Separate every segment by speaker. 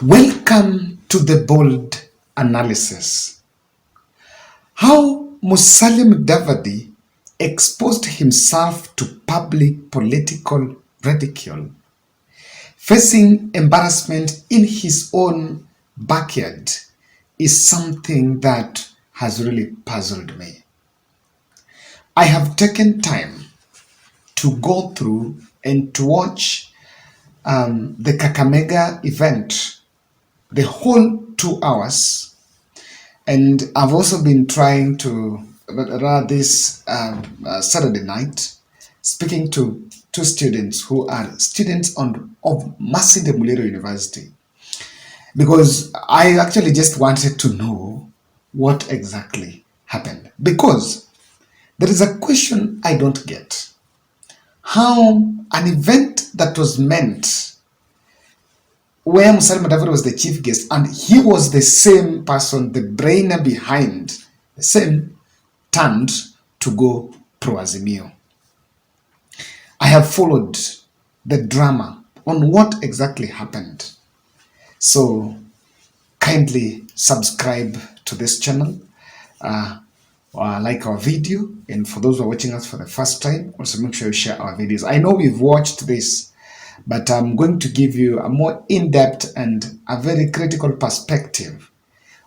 Speaker 1: Welcome to the bold analysis. How Musalia Mudavadi exposed himself to public political ridicule, facing embarrassment in his own backyard, is something that has really puzzled me. I have taken time to go through and to watch the Kakamega event, the whole 2 hours. And I've also been trying to, this Saturday night, speaking to two students who are students of Masinde Muliro University, because I actually just wanted to know what exactly happened. Because there is a question I don't get. How an event that was meant where Musalia Mudavadi was the chief guest, and he was the same person, the brainer behind the same, turned to go pro Azimio. I have followed the drama on what exactly happened. So kindly subscribe to this channel, like our video, and for those who are watching us for the first time, also make sure you share our videos. I know we've watched this, but I'm going to give you a more in-depth and a very critical perspective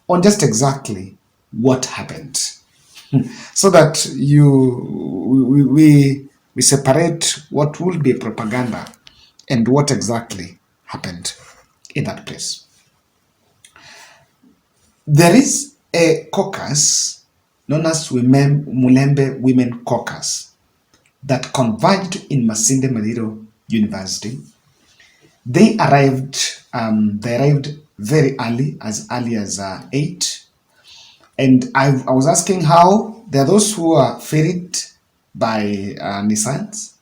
Speaker 1: on just exactly what happened, so that we separate what will be propaganda and what exactly happened in that place. There is a caucus known as Mulembe Women Caucus that converged in Masinde Muliro University. They arrived very early as 8. And I was asking how there are those who are ferried by Nissans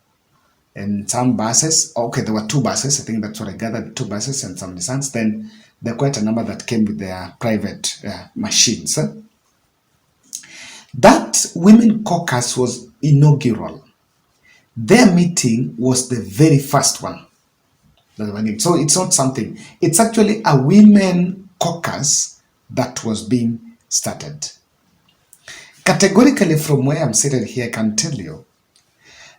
Speaker 1: and some buses. Okay, there were 2 buses. I think that's what I gathered, 2 buses and some Nissans. Then there are quite a number that came with their private machines. That women caucus was inaugural. Their meeting was the very first one. So it's not something. It's actually a women caucus that was being started. Categorically, from where I'm seated here, I can tell you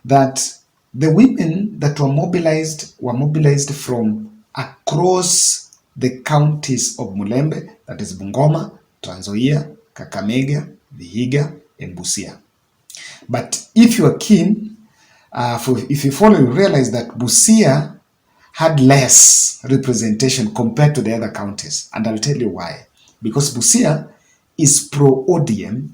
Speaker 1: that the women that were mobilized from across the counties of Mulembe, that is Bungoma, Trans Nzoia, Kakamega, Vihiga, and Busia. But if you are keen, if you follow, you realize that Busia had less representation compared to the other counties. And I'll tell you why. Because Busia is pro-ODM,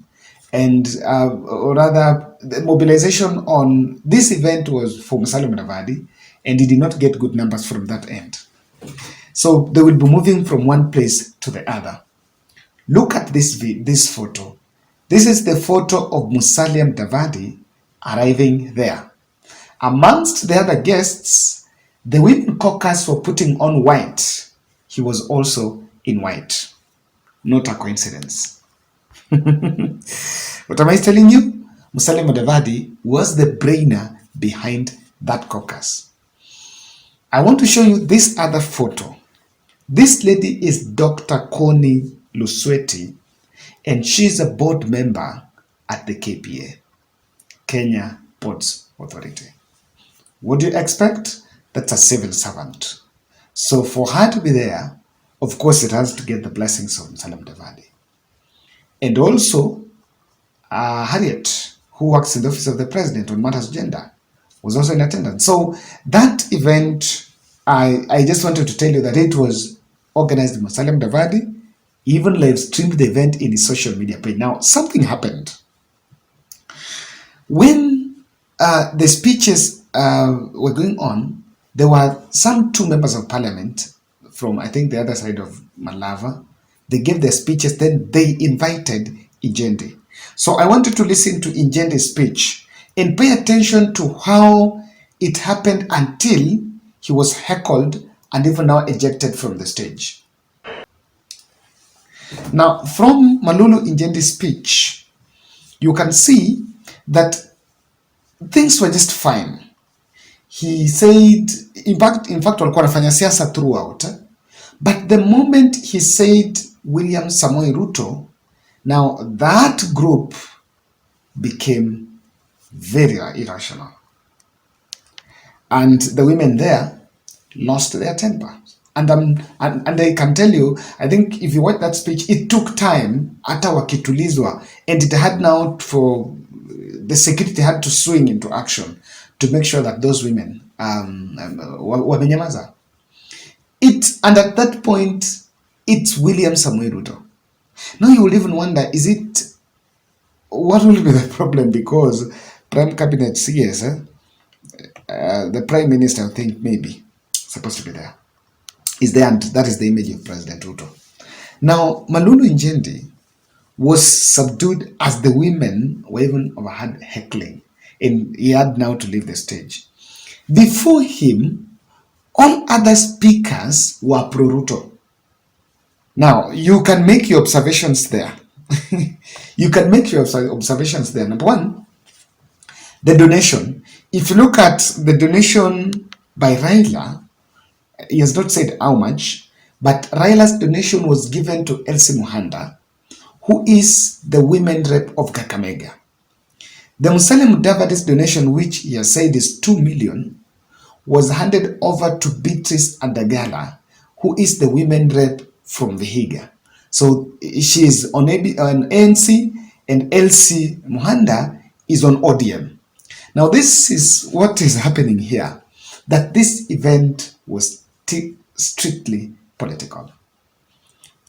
Speaker 1: and or rather, the mobilization on this event was for Musalia Mudavadi, and he did not get good numbers from that end. So they will be moving from one place to the other. Look at this photo. This is the photo of Musalia Mudavadi arriving there. Amongst the other guests, the women caucus were putting on white. He was also in white. Not a coincidence. What am I telling you? Musalia Mudavadi was the brainer behind that caucus. I want to show you this other photo. This lady is Dr. Connie Lusweti, and she's a board member at the KPA, Kenya Ports Authority. What do you expect? That's a civil servant. So for her to be there, of course, it has to get the blessings of Musalia Mudavadi. And also, Harriet, who works in the office of the president on matters gender, was also in attendance. So that event, I just wanted to tell you that it was organized by Musalia Mudavadi, even live streamed the event in his social media page. Now, something happened. When the speeches were going on, there were some 2 members of parliament from, I think, the other side of Malava. They gave their speeches, then they invited Injendi. So I wanted to listen to Injendi's speech and pay attention to how it happened until he was heckled and even now ejected from the stage. Now, from Malulu Injendi's speech, you can see that things were just fine. He said, in fact walikuwa wanafanya siasa throughout, But the moment he said William Samoei Ruto, now that group became very irrational. And the women there lost their temper. And I can tell you, I think if you watch that speech, it took time, hata wakitulizwa, and it had now for the security had to swing into action to make sure that those women wamenyamaza. And at that point, it's William Samoei Ruto. Now you will even wonder, what will be the problem? Because Prime Cabinet CS, the Prime Minister, I think maybe supposed to be there, is there, and that is the image of President Ruto. Now, Malulu Njendi was subdued as the women were even overheard heckling, and he had now to leave the stage. Before him, all other speakers were pro-Ruto. Now, you can make your observations there. You can make your observations there. Number one, the donation. If you look at the donation by Raila, he has not said how much, but Raila's donation was given to Elsie Muhanda, who is the women rep of Kakamega. The Musalia Mudavadi's donation, which he has said is 2 million, was handed over to Beatrice Adagala, who is the women rep from Vihiga. So she is on ANC, and Elsie Muhanda is on ODM. Now this is what is happening here, that this event was strictly political.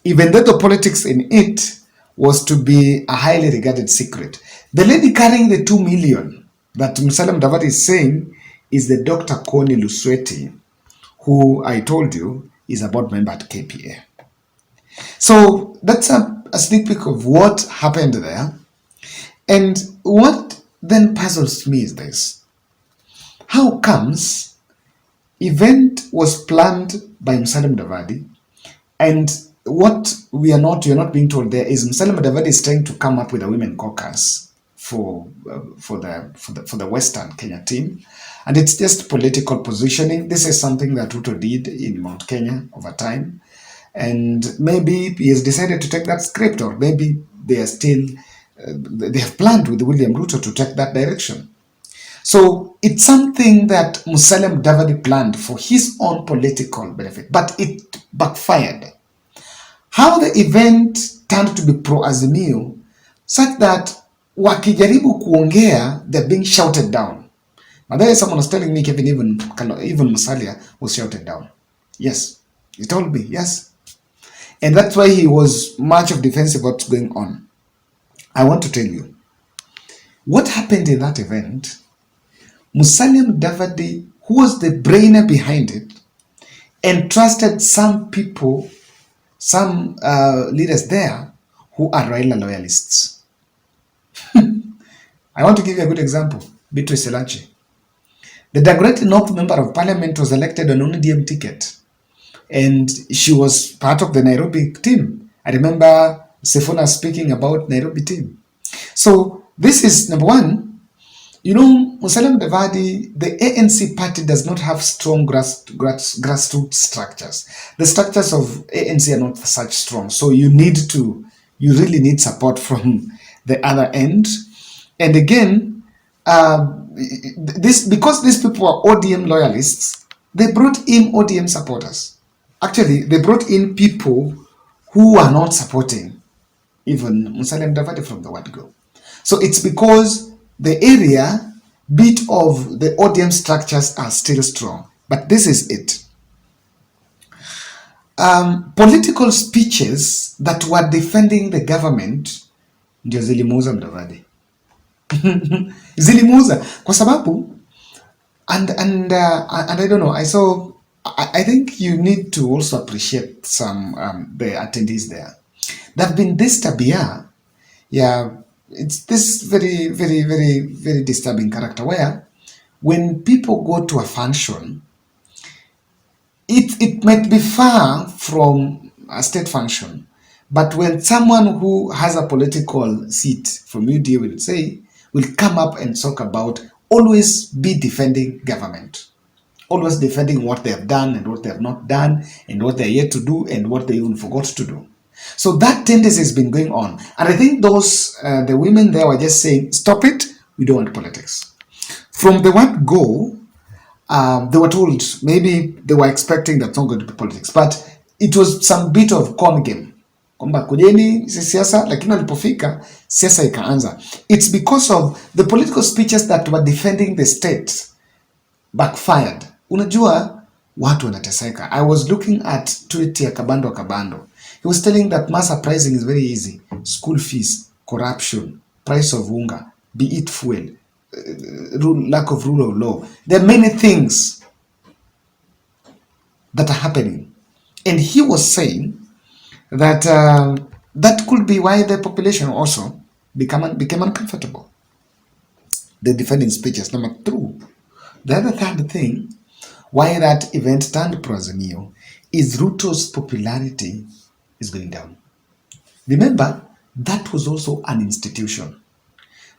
Speaker 1: Even though the politics in it was to be a highly regarded secret. The lady carrying the 2 million that Musalia Mudavadi is saying is the Dr. Connie Lusweti, who I told you is a board member at KPA. So that's a sneak peek of what happened there. And what then puzzles me is this. How comes event was planned by Musalia Mudavadi, and what you're not being told there is Musalia Mudavadi is trying to come up with a women caucus for the Western Kenya team, and it's just political positioning. This is something that Ruto did in Mount Kenya over time, and maybe he has decided to take that script, or maybe they are still they have planned with William Ruto to take that direction. So it's something that Musalia Mudavadi planned for his own political benefit, but it backfired. How the event turned to be pro-Azimio, such that wakijaribu kuongea, they're being shouted down. But there is someone was telling me, Kevin, even Musalia was shouted down. Yes, he told me, yes. And that's why he was much of defensive of what's going on. I want to tell you, what happened in that event, Musalia Mudavadi, who was the brainer behind it, entrusted some people, some leaders there who are Raila loyalists. I want to give you a good example. Beatrice Elachi. The Dagoretti North Member of Parliament was elected on ODM ticket, and she was part of the Nairobi team. I remember Sifuna speaking about Nairobi team. So this is number one. You know, Musalia Mudavadi, the ANC party does not have strong grassroots structures. The structures of ANC are not such strong. So you really need support from the other end. And again, because these people are ODM loyalists, they brought in ODM supporters. Actually, they brought in people who are not supporting even Musalia Mudavadi from the word go. So it's because the area bit of the ODM structures are still strong. But this is it. Political speeches that were defending the government ndio zilimuuza Mudavadi. Zilimuuza kwa sababu and I don't know, I think you need to also appreciate some the attendees there. There have been this tabia, it's this very, very, very, very disturbing character where when people go to a function, it might be far from a state function, but when someone who has a political seat from UDA will come up and talk about always be defending government. always defending what they have done and what they have not done and what they are yet to do and what they even forgot to do. So that tendency has been going on. And I think the women there were just saying, stop it, we don't want politics. From the word go, they were told, maybe they were expecting that's not going to be politics, but it was some bit of con game kwamba kujeni si siasa, lakini alipofika siasa ikaanza. It's because of the political speeches that were defending the state backfired. Unajua watu wanateseka. I was looking at tweet ya Kabando Kabando. He was telling that mass pricing is very easy. School fees, corruption, price of unga, be it fuel, lack of rule of law. There are many things that are happening. And he was saying that that could be why the population also became uncomfortable. The defending speeches. Number two, the other third thing, why that event turned pro-Azimio is Ruto's popularity is going down. Remember, that was also an institution.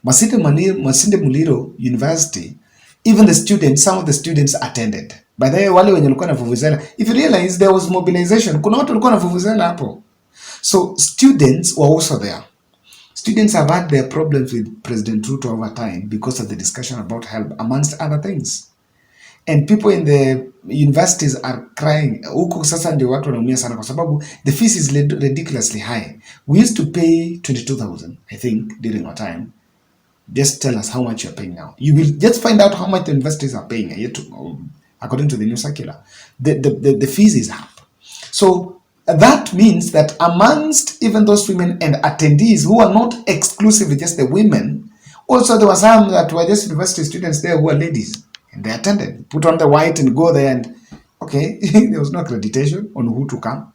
Speaker 1: Masinde Muliro University, even the students, some of the students attended. By the way, wale wenye walikuwa na vuvuzela, if you realize there was mobilization, kuna watu walikuwa na vuvuzela hapo. So students were also there. Students have had their problems with President Ruto over time because of the discussion about help, amongst other things. And people in the universities are crying. Huko sasa ndio watu wanaumia sana kwa sababu the fees is ridiculously high. We used to pay 22,000, I think, during our time. Just tell us how much you're paying now. You will just find out how much the universities are paying according to the new circular. The fees is up. So that means that amongst even those women and attendees who are not exclusively just the women, also there were some that were just university students there who are ladies. And they attended, put on the white and go there and, okay, there was no accreditation on who to come.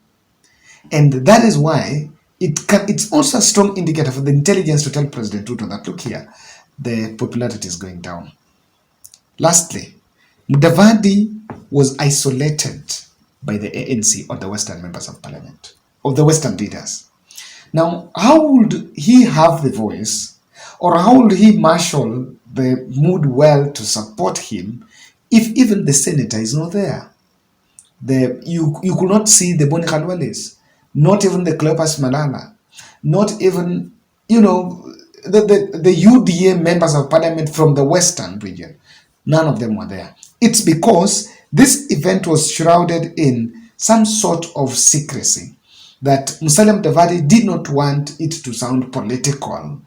Speaker 1: And that is why it's also a strong indicator for the intelligence to tell President Ruto that, look here, the popularity is going down. Lastly, Mudavadi was isolated by the ANC or the Western members of parliament, of the Western leaders. Now, how would he have the voice, or how would he marshal the mood well to support him if even the senator is not there? You could not see the Boni Khalwales, not even the Cleopas Malala, not even, the UDA members of parliament from the Western region. None of them were there. It's because this event was shrouded in some sort of secrecy that Musalia Mudavadi did not want it to sound political.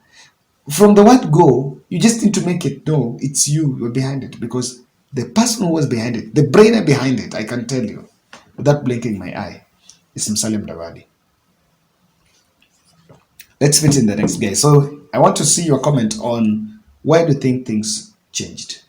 Speaker 1: From the word go, you just need to make it know it's you're behind it, because the person who was behind it, the brainer behind it, I can tell you, without blinking my eye, is Musalia Mudavadi. Let's fit in the next guy. So I want to see your comment on why do you think things changed.